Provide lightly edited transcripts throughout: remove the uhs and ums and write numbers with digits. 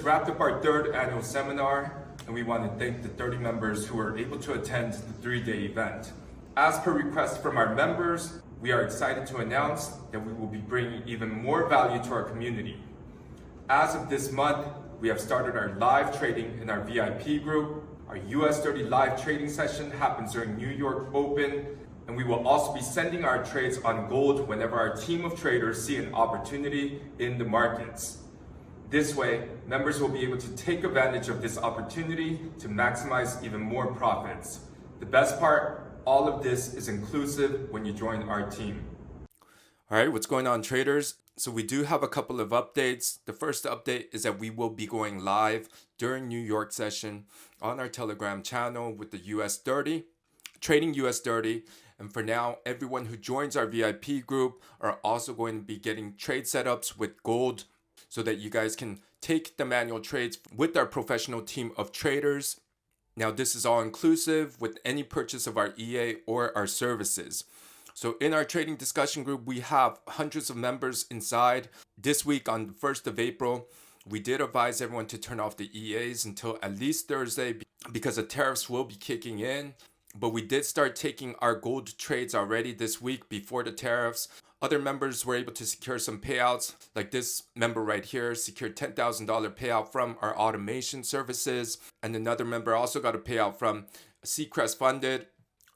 wrapped up our third annual seminar, and we want to thank the 30 members who were able to attend the 3-day event. As per request from our members, we are excited to announce that we will be bringing even more value to our community. As of this month, we have started our live trading in our VIP group. Our US 30 live trading session happens during New York Open, and we will also be sending our trades on gold whenever our team of traders see an opportunity in the markets. This way, members will be able to take advantage of this opportunity to maximize even more profits. The best part, all of this is inclusive when you join our team. All right, what's going on, traders? So we do have a couple of updates. The first update is that we will be going live during New York session on our Telegram channel with the US 30, trading US 30. And for now, everyone who joins our VIP group are also going to be getting trade setups with gold so that you guys can take the manual trades with our professional team of traders. Now, this is all inclusive with any purchase of our EA or our services. So in our trading discussion group, we have hundreds of members inside. This week on the 1st of April, we did advise everyone to turn off the EAs until at least Thursday because the tariffs will be kicking in. But we did start taking our gold trades already this week before the tariffs. Other members were able to secure some payouts, like this member right here secured $10,000 payout from our automation services. And another member also got a payout from Seacrest Funded.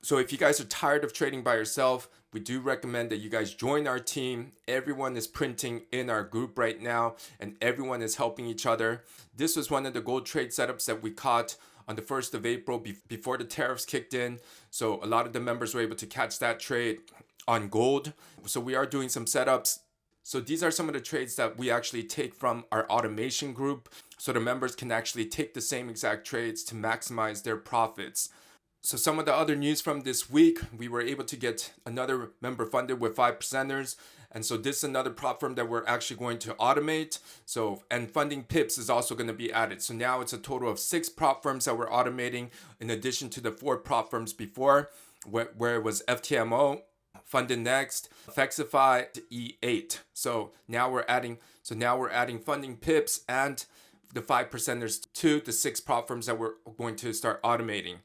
So if you guys are tired of trading by yourself, we do recommend that you guys join our team. Everyone is printing in our group right now, and everyone is helping each other. This was one of the gold trade setups that we caught on the 1st of April before the tariffs kicked in. So a lot of the members were able to catch that trade on gold. So we are doing some setups. So these are some of the trades that we actually take from our automation group. So the members can actually take the same exact trades to maximize their profits. So some of the other news from this week, we were able to get another member funded with 5%ers. And so this is another prop firm that we're actually going to automate. So, and funding pips is also going to be added. So now it's a total of 6 prop firms that we're automating in addition to the 4 prop firms before, where it was FTMO, FundedNext, Fexify, E8. So now we're adding funding pips and the 5%ers to the 6 prop firms that we're going to start automating.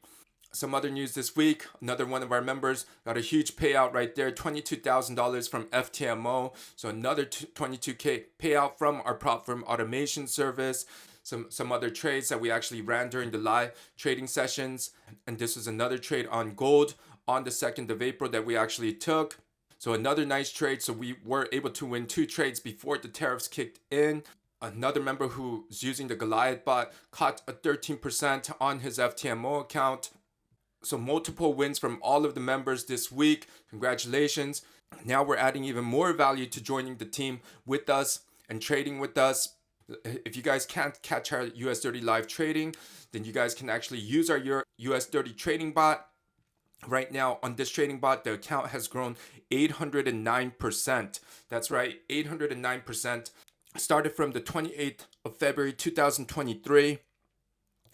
Some other news this week, another one of our members got a huge payout right there, $22,000 from FTMO. So another $22K payout from our prop firm automation service. Some other trades that we actually ran during the live trading sessions. And this was another trade on gold on the 2nd of April that we actually took. So another nice trade. So we were able to win 2 trades before the tariffs kicked in. Another member who's using the Goliath bot caught a 13% on his FTMO account. So multiple wins from all of the members this week. Congratulations. Now we're adding even more value to joining the team with us and trading with us. If you guys can't catch our US 30 live trading, then you guys can actually use our US 30 trading bot. Right now on this trading bot, the account has grown 809%. That's right, 809%. Started from the 28th of February 2023.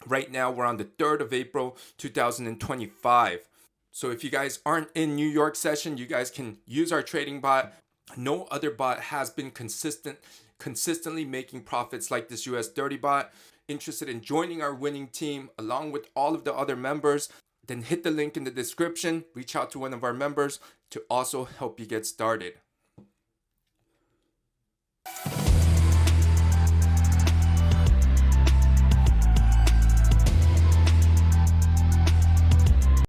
Right now, we're on the 3rd of April, 2025. So if you guys aren't in New York session, you guys can use our trading bot. No other bot has been consistently making profits like this US 30 bot. Interested in joining our winning team along with all of the other members, then hit the link in the description. Reach out to one of our members to also help you get started.